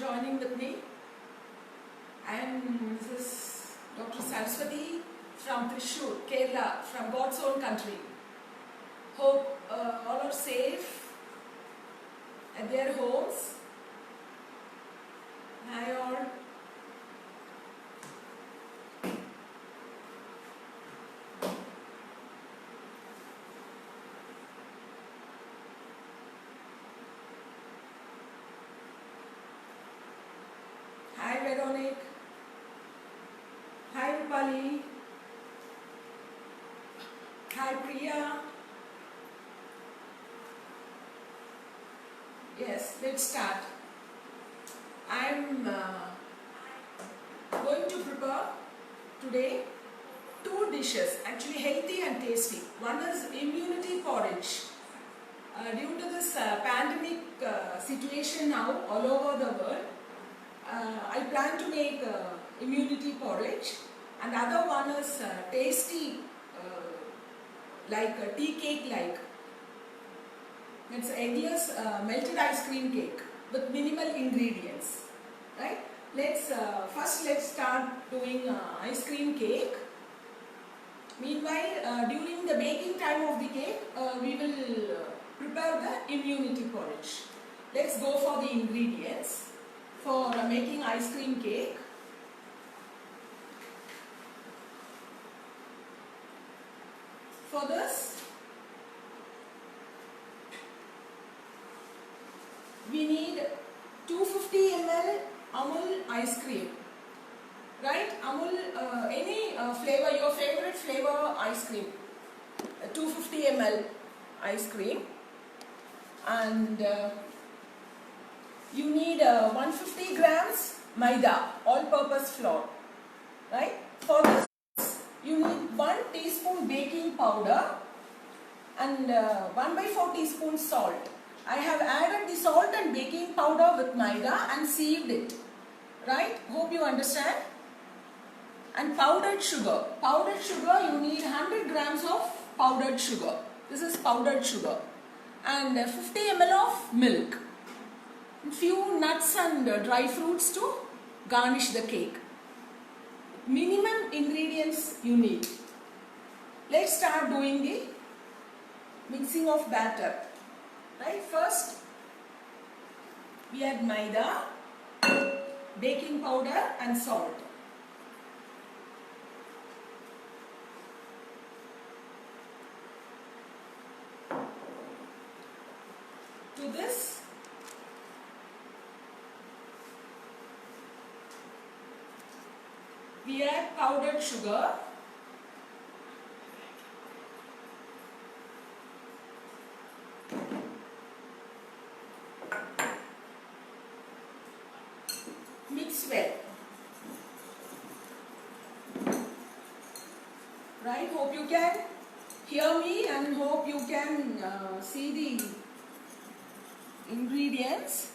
joining with me. I am Mrs. Dr. Saraswati from Thrissur, Kerala, from God's own country. Hope all are safe at their homes. Hi all. Hi Veronique. Hi Rupali. Hi Priya. Yes, let's start. I am going to prepare today two dishes, actually healthy and tasty. One is immunity porridge. Due to this pandemic situation now all over the world, I plan to make immunity porridge, and the other one is tasty, like a tea cake like. It's eggless melted ice cream cake with minimal ingredients, right? Let's start doing ice cream cake. Meanwhile, during the baking time of the cake, we will prepare the immunity porridge. Let's go for the ingredients for making ice cream cake. For this, we need 250 ml Amul ice cream, right? Amul, any flavor, your favorite flavor ice cream, 250 ml ice cream, and you need 150 grams maida, all-purpose flour, right? For this, you need 1 teaspoon baking powder and 1/4 teaspoon salt. I have added the salt and baking powder with maida and sieved it, right? Hope you understand. And powdered sugar. Powdered sugar, you need 100 grams of powdered sugar. This is powdered sugar. And 50 ml of milk. Few nuts and dry fruits to garnish the cake. Minimum ingredients you need. Let's start doing the mixing of batter. Right, first we add maida, baking powder and salt. To this, we add powdered sugar, mix well, right? Hope you can hear me and hope you can see the ingredients.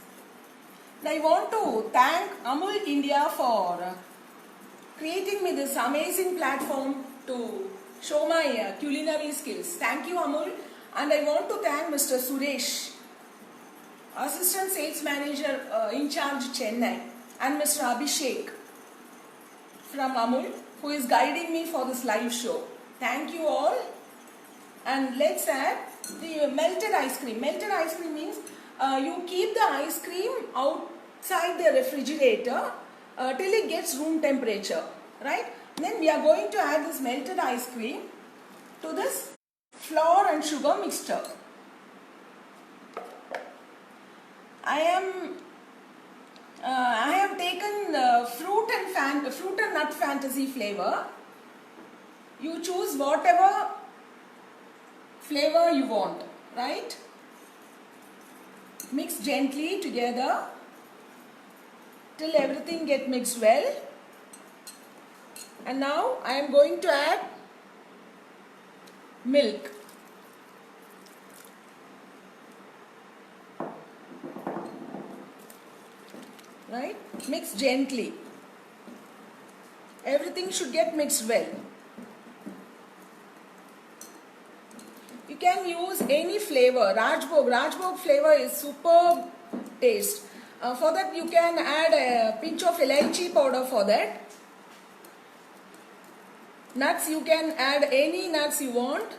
And I want to thank Amul India for creating me this amazing platform to show my culinary skills. Thank you, Amul. And I want to thank Mr. Suresh, Assistant Sales Manager in charge Chennai, and Mr. Abhishek from Amul, who is guiding me for this live show. Thank you all. And let's add the melted ice cream. Melted ice cream means you keep the ice cream outside the refrigerator till it gets room temperature, right? Then we are going to add this melted ice cream to this flour and sugar mixture. I have taken fruit and nut fantasy flavor. You choose whatever flavor you want, right? Mix gently together till everything get mixed well. And now I am going to add milk. Right? Mix gently. Everything should get mixed well. You can use any flavor. Rajbhog flavor is superb taste. For that you can add a pinch of elaichi powder for that. Nuts, you can add any nuts you want.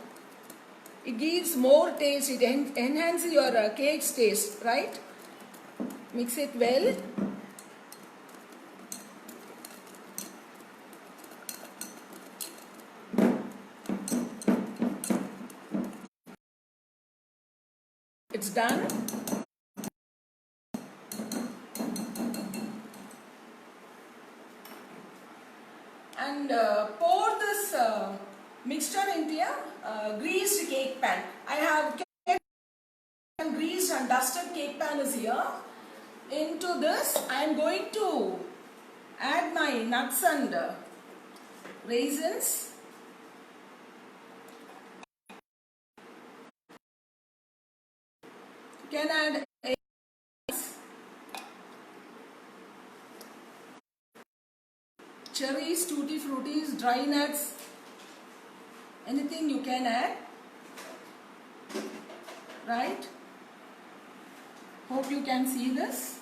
It gives more taste, it enhances your cake's taste, right? Mix it well. It's done. And pour this mixture into a greased cake pan. I have greased and dusted cake pan is here. Into this I am going to add my nuts and raisins. You can add cherries, tutti fruities, dry nuts, anything you can add, right? Hope you can see this.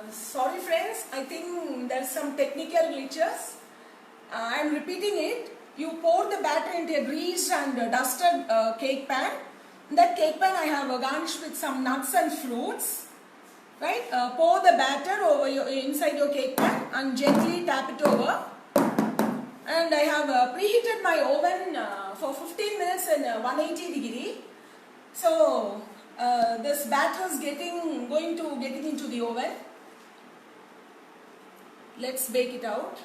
Sorry friends, I think there's some technical glitches. I am repeating it. You pour the batter into a greased and dusted cake pan. In that cake pan I have garnished with some nuts and fruits. Right? Pour the batter over inside your cake pan and gently tap it over. And I have preheated my oven for 15 minutes in 180 degree. So this batter is going to get into the oven. Let's bake it out.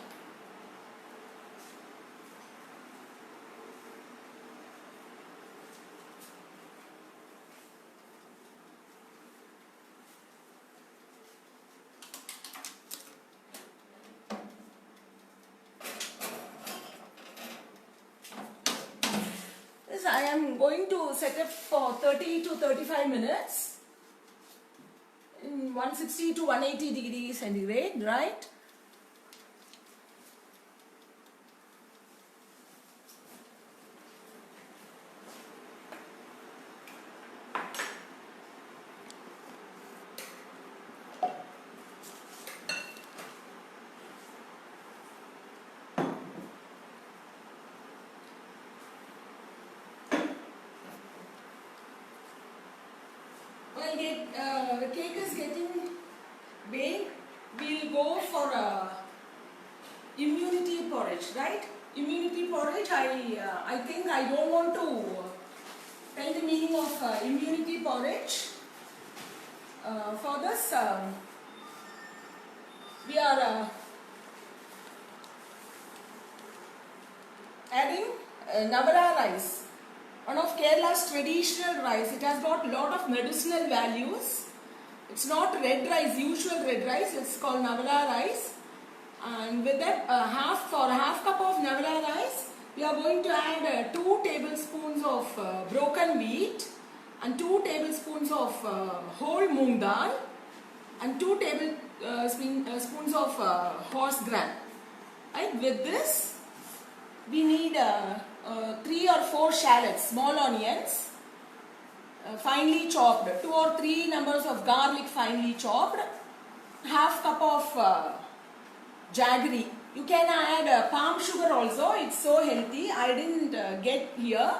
This I am going to set it for 30 to 35 minutes in 160 to 180 degrees centigrade, right? The cake is getting baked. We'll go for immunity porridge, right? Immunity porridge, I think I don't want to tell the meaning of immunity porridge. For this, we are adding Navara rice. One of Kerala's traditional rice. It has got a lot of medicinal values. It's not red rice, usual red rice. It's called Navara rice. And with that, for a half cup of Navara rice, we are going to add 2 tablespoons of broken wheat and 2 tablespoons of whole moong dal and 2 tablespoons of horse gram. Right? With this, we need 3 or 4 shallots, small onions, finely chopped, 2 or 3 numbers of garlic finely chopped, half cup of jaggery. You can add palm sugar also, it's so healthy. I didn't get here,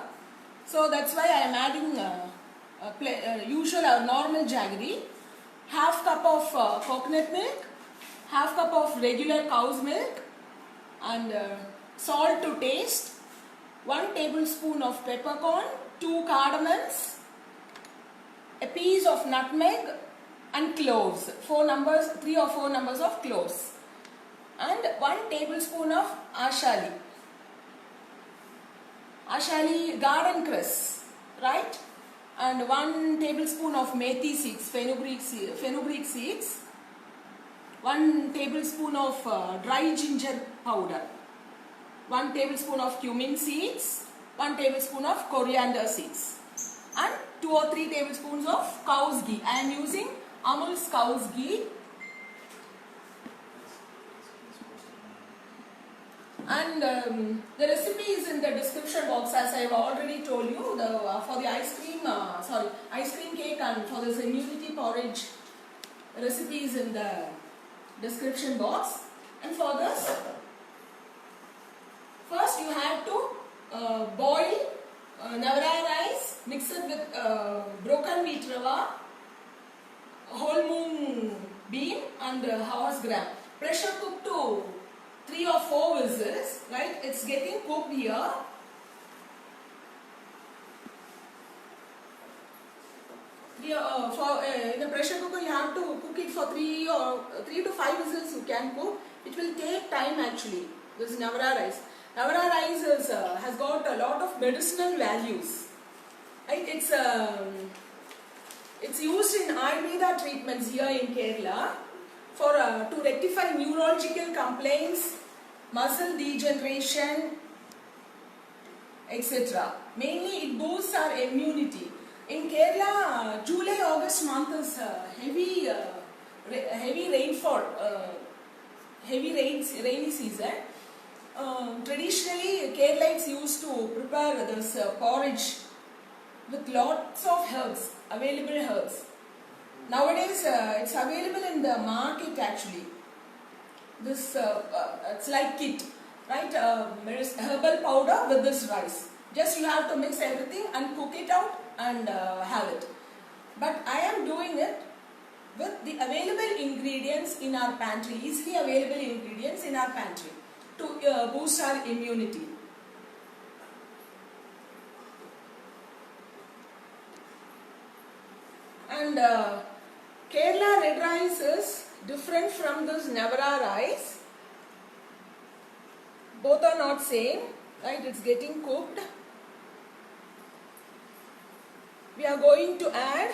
so that's why I am adding usual or normal jaggery, half cup of coconut milk, half cup of regular cow's milk, and salt to taste, 1 tablespoon of peppercorn, 2 cardamoms, a piece of nutmeg and cloves, 3 or 4 numbers of cloves, and 1 tablespoon of ashali garden cress, right? And 1 tablespoon of methi seeds, fenugreek seeds, 1 tablespoon of dry ginger powder, 1 tablespoon of cumin seeds, 1 tablespoon of coriander seeds, and 2 or 3 tablespoons of cow's ghee. I am using Amul's cow's ghee. And the recipe is in the description box, as I have already told you. For the ice cream cake and for this immunity porridge, recipe is in the description box. And for this, first you have to boil Navara rice, mix it with broken wheat rava, whole moon bean and horse gram. Pressure cook to 3 or 4 whistles, right? It's getting cooked here. In the pressure cooker you have to cook it for 3 to 5 whistles you can cook. It will take time actually. This is Navara rice. Navara rice has got a lot of medicinal values. Right? It's used in Ayurveda treatments here in Kerala for to rectify neurological complaints, muscle degeneration, etc. Mainly it boosts our immunity. In Kerala, July-August month is heavy rainfall, rainy season. Traditionally, Keralites used to prepare this porridge with lots of herbs, available herbs. Nowadays, it's available in the market actually. This it's like kit, right? Herbal powder with this rice. Just you have to mix everything and cook it out and have it. But I am doing it with the available ingredients in our pantry, easily available ingredients in our pantry to boost our immunity. And Kerala red rice is different from this Navara rice. Both are not same, right? It's getting cooked. We are going to add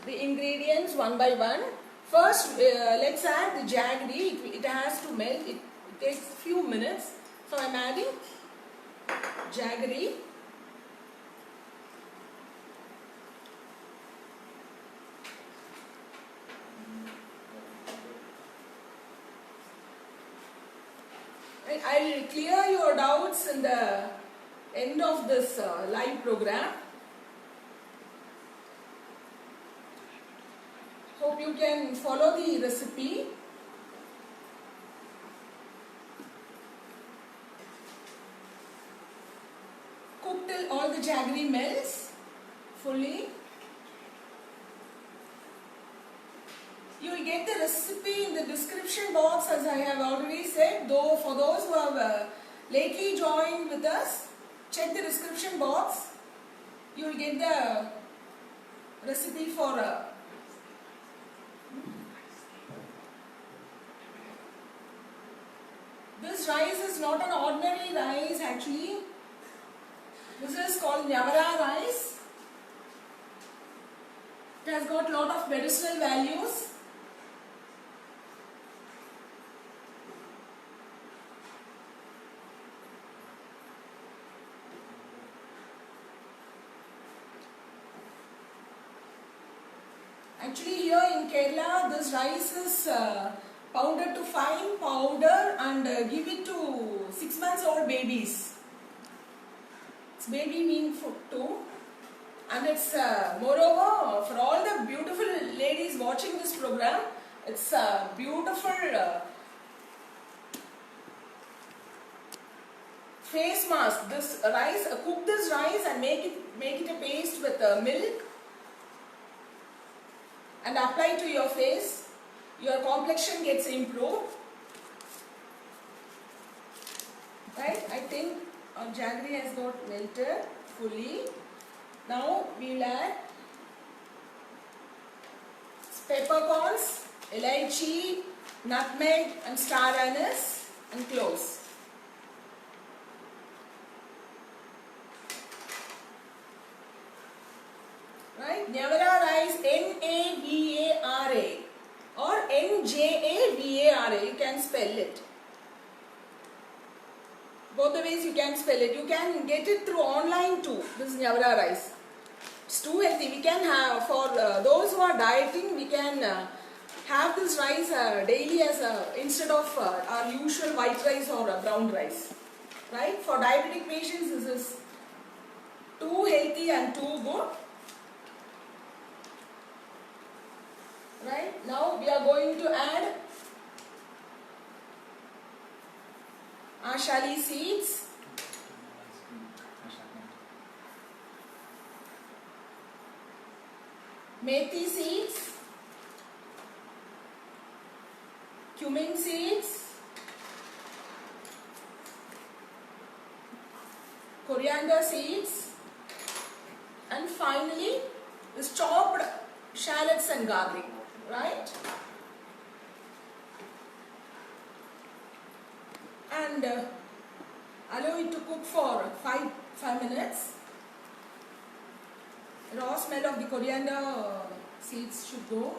the ingredients one by one. First, let's add the jaggery. It has to melt. It takes a few minutes. So I am adding jaggery. I will clear your doubts in the end of this live program. Hope you can follow the recipe. Cook till all the jaggery melts fully. You will get the recipe in the description box, as I have already said. Though for those who have lately joined with us, check the description box. You will get the recipe for this rice is not an ordinary rice actually. This is called Navara rice. It has got a lot of medicinal values. Actually here in Kerala, this rice is pounded to fine powder and give it to 6 months old babies. It's baby mean food too. And it's moreover, for all the beautiful ladies watching this program, it's a beautiful face mask. This rice, cook this rice and make it a paste with milk and apply to your face. Your complexion gets improved. Right? I think our jaggery has got melted fully. Now we will add peppercorns, elaichi, nutmeg and star anise and cloves. Right? Navara rice, N-A-V-A-R-A or N-J-A-V-A-R-A. You can spell it. Both the ways you can spell it. You can get it through online too. This is Navara rice. It's too healthy. We can have, for those who are dieting, we can have this rice daily as instead of our usual white rice or brown rice. Right? For diabetic patients, this is too healthy and too good. Right? Now we are going to add ashali seeds, methi seeds, cumin seeds, coriander seeds, and finally this chopped shallots and garlic. Right? And allow it to cook for 5 minutes. Raw smell of the coriander seeds should go,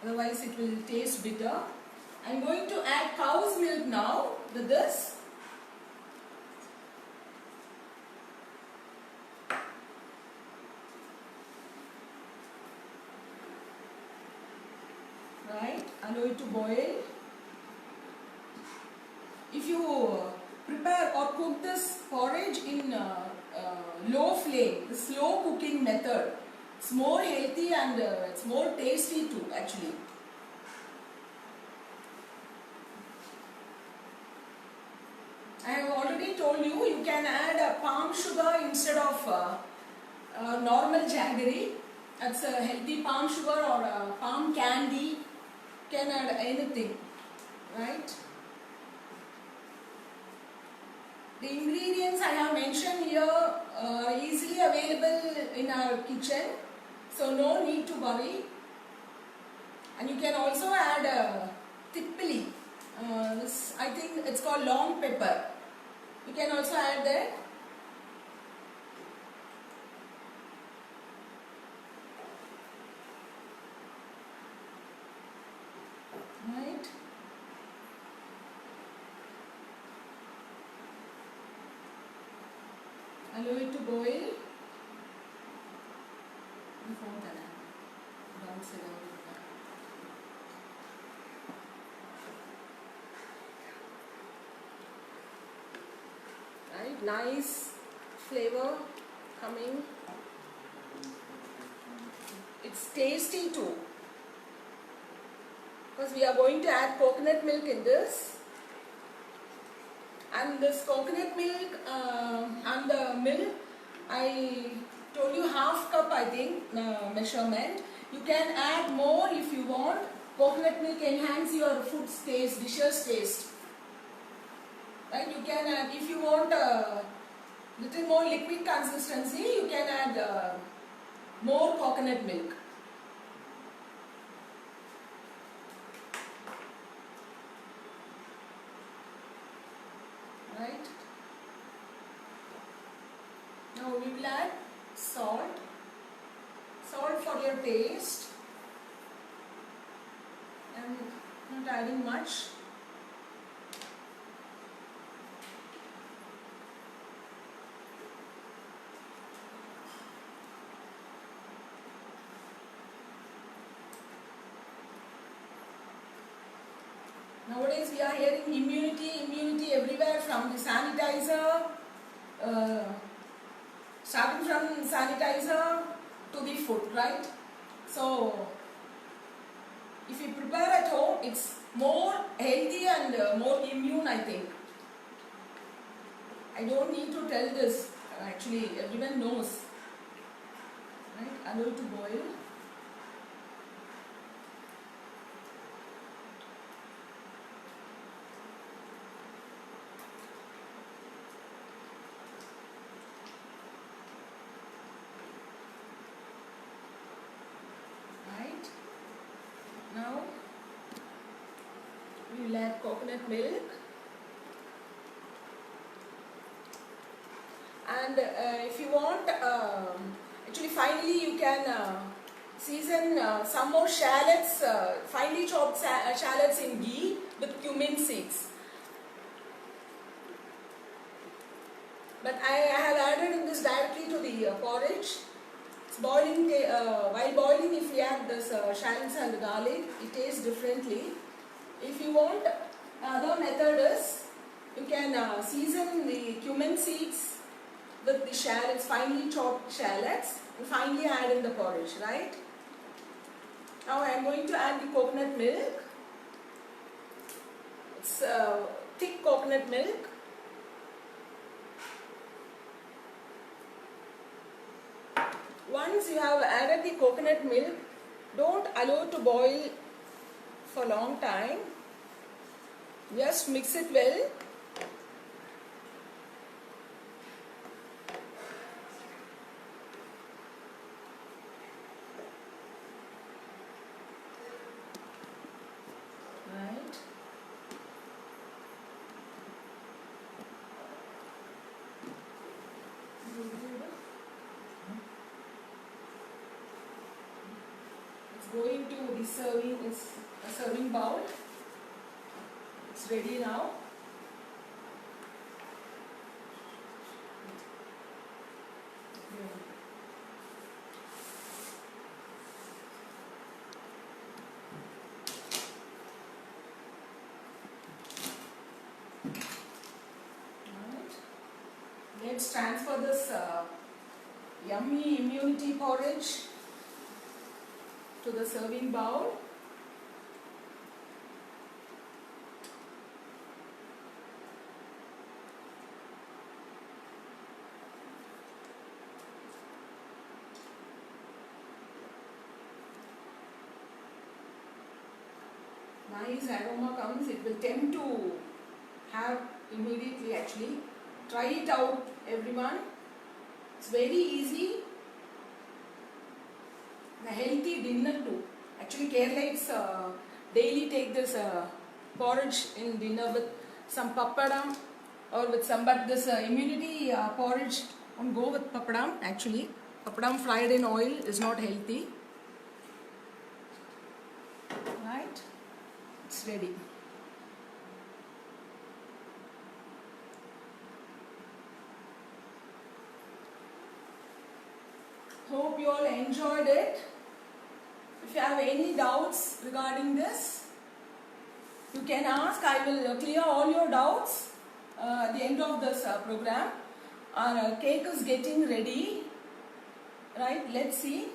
otherwise it will taste bitter. I am going to add cow's milk now with this. Right, allow it to boil. If you prepare or cook this porridge in low flame, the slow cooking method, it's more healthy and it's more tasty too actually. I have already told you, you can add palm sugar instead of normal jaggery. That's a healthy palm sugar or palm candy. You can add anything, right? The ingredients I have mentioned here are easily available in our kitchen, so no need to worry. And you can also add tippili. I think it's called long pepper. You can also add that. Right. Allow it to boil. Right, nice flavor coming. It's tasty too, because we are going to add coconut milk in this. And this coconut milk and the milk, I told you half cup I think measurement. You can add more if you want. Coconut milk enhance your food's taste, dishes taste. Right? You can add, if you want a little more liquid consistency, you can add more coconut milk. Right? Now we will add salt for your taste. I am not adding much. Nowadays we are hearing immunity everywhere, from the sanitizer, starting from sanitizer to the food, right? So if you prepare at home, it's more healthy and more immune, I think. I don't need to tell this, actually everyone knows. Right? Allow it to boil. Now we will add coconut milk, and if you want, actually finally you can season some more shallots, finely chopped shallots in ghee with cumin seeds. But I have added in this directly to the porridge. while boiling, if we add this shallots and garlic, it tastes differently. If you want, other method is you can season the cumin seeds with the shallots, finely chopped shallots, and finally add in the porridge, right? Now I am going to add the coconut milk. It's thick coconut milk. Once you have added the coconut milk, don't allow to boil for a long time. Just mix it well. Right. It's going to be serving. It's a serving bowl. It's ready now. Let's transfer this yummy immunity porridge to the serving bowl. Nice aroma comes, it will tempt to have immediately actually. Try it out, everyone. It's very easy. A healthy dinner too. Actually, Keralites daily take this porridge in dinner with some papadam or with some, but this immunity porridge won't go with papadam actually. Papadam fried in oil is not healthy. Right? It's ready. Hope you all enjoyed it. If you have any doubts regarding this, you can ask. I will clear all your doubts at the end of this program. Our cake is getting ready. Right, let's see.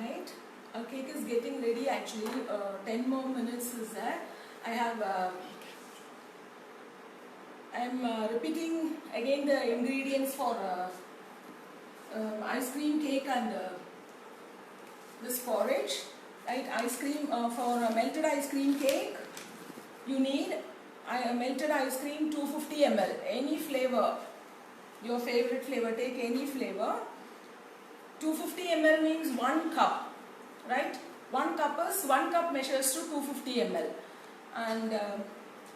Right, our cake is getting ready actually. 10 more minutes is there. I am repeating again the ingredients for ice cream cake and this porridge. Right, ice cream for melted ice cream cake. You need melted ice cream 250 ml. Any flavor, your favorite flavor. Take any flavor. 250 ml means 1 cup. Right, 1 cup measures to 250 ml. And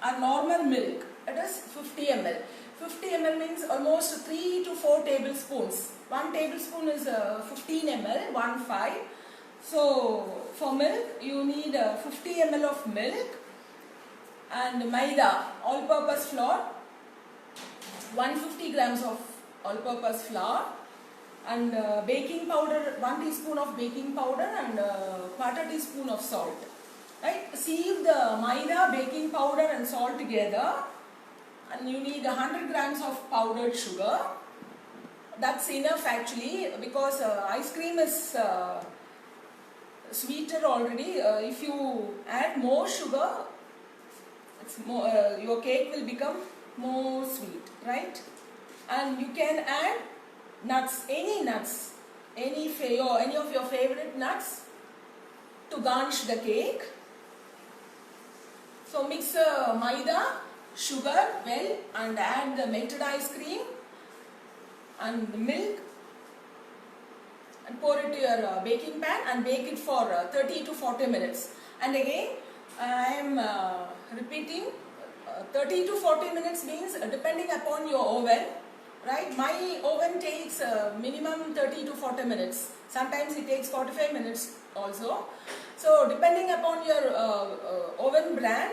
our normal milk, it is 50 ml. 50 ml means almost 3 to 4 tablespoons. 1 tablespoon is 15 ml, 1/5. So for milk, you need 50 ml of milk and maida, all-purpose flour, 150 grams of all-purpose flour, and baking powder, 1 teaspoon of baking powder and quarter teaspoon of salt. Right? Sieve the maida, baking powder and salt together, and you need 100 grams of powdered sugar. That's enough actually, because ice cream is sweeter already. If you add more sugar, it's more, your cake will become more sweet, right? And you can add nuts, any of your favorite nuts to garnish the cake. So mix maida, sugar well and add the melted ice cream and the milk and pour it to your baking pan and bake it for 30 to 40 minutes. And again, I am repeating, 30 to 40 minutes means depending upon your oven, right? My oven takes minimum 30 to 40 minutes. Sometimes it takes 45 minutes also. So depending upon your oven brand,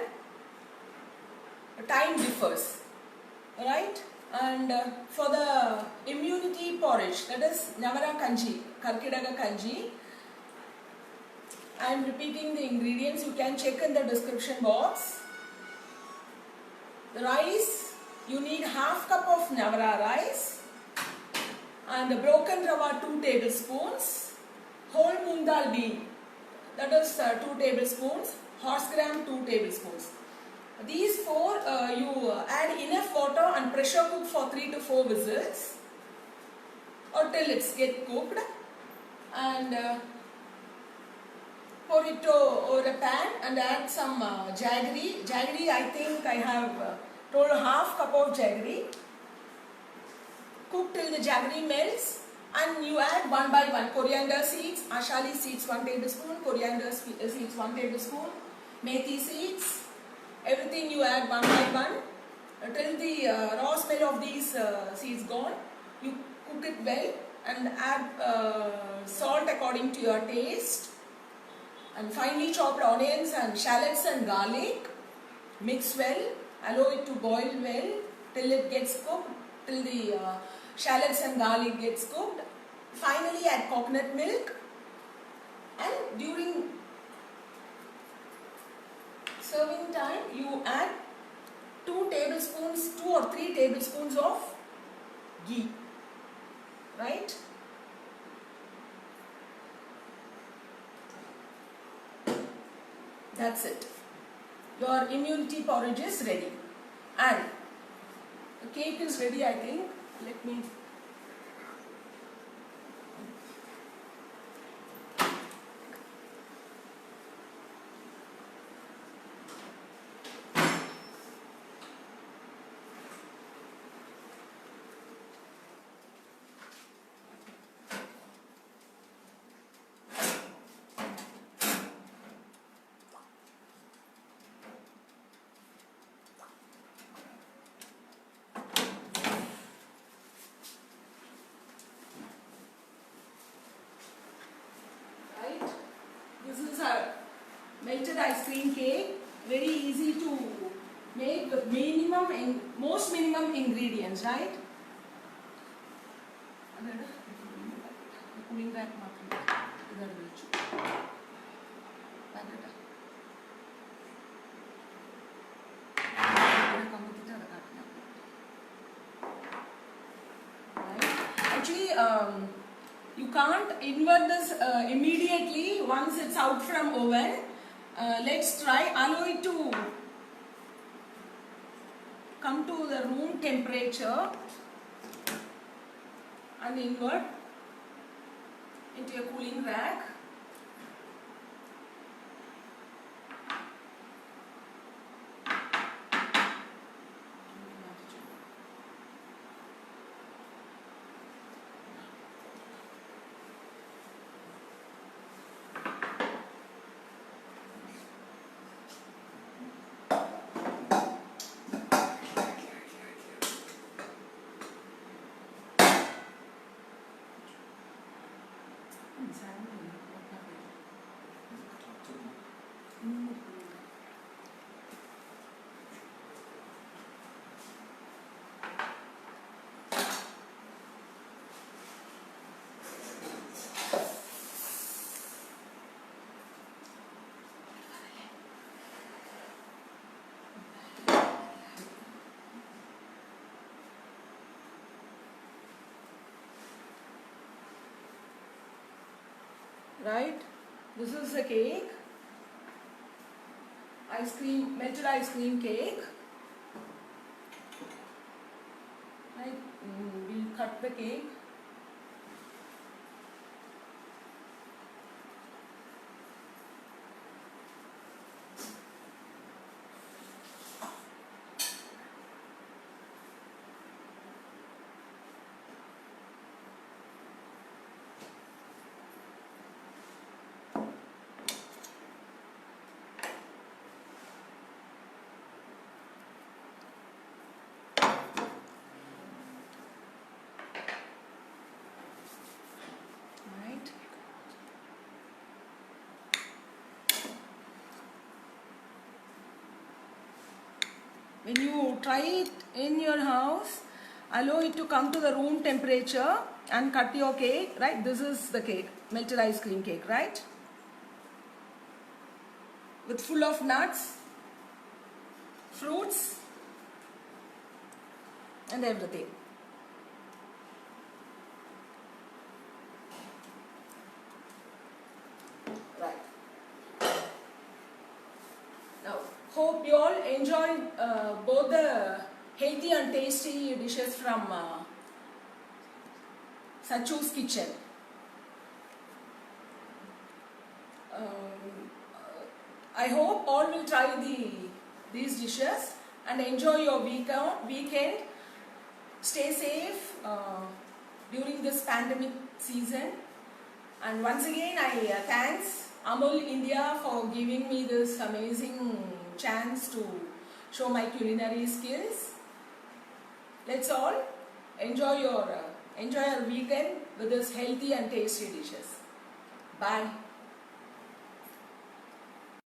time differs, right? And for the immunity porridge, that is Navara Kanji, Karkidaga Kanji, I am repeating the ingredients. You can check in the description box. The rice, you need half cup of Navara rice and the broken rava 2 tablespoons, whole moong dal bean, that is 2 tablespoons, horse gram 2 tablespoons. These four you add enough water and pressure cook for 3 to 4 whistles or till it's get cooked, and pour it over a pan and add some jaggery. Jaggery, I think I have told half cup of jaggery. Cook till the jaggery melts and you add one by one coriander seeds, ashali seeds 1 tablespoon, coriander seeds 1 tablespoon, methi seeds. Everything you add one by one till the raw smell of these seeds gone. You cook it well and add salt according to your taste and finely chopped onions and shallots and garlic. Mix well, allow it to boil well till it gets cooked, till the shallots and garlic gets cooked. Finally add coconut milk and during serving time you add 2 or 3 tablespoons of ghee, right? That's it. Your immunity porridge is ready and the cake is ready, I think. Let me This is a melted ice cream cake, very easy to make with most minimum ingredients, right? Cooling rack actually you can't invert this immediately once it's out from oven. Let's try. Allow it to come to the room temperature and invert into a cooling rack. Right, this is a cake, melted ice cream cake. Right, we'll cut the cake. When you try it in your house, allow it to come to the room temperature and cut your cake, right? This is the cake, melted ice cream cake, right? With full of nuts, fruits and everything. Right. Now, hope you all enjoyed both the healthy and tasty dishes from Sachu's kitchen. I hope all will try these dishes and enjoy your weekend. Stay safe during this pandemic season. And once again, I thanks Amul India for giving me this amazing chance to show my culinary skills. Let's all enjoy your weekend with this healthy and tasty dishes. Bye.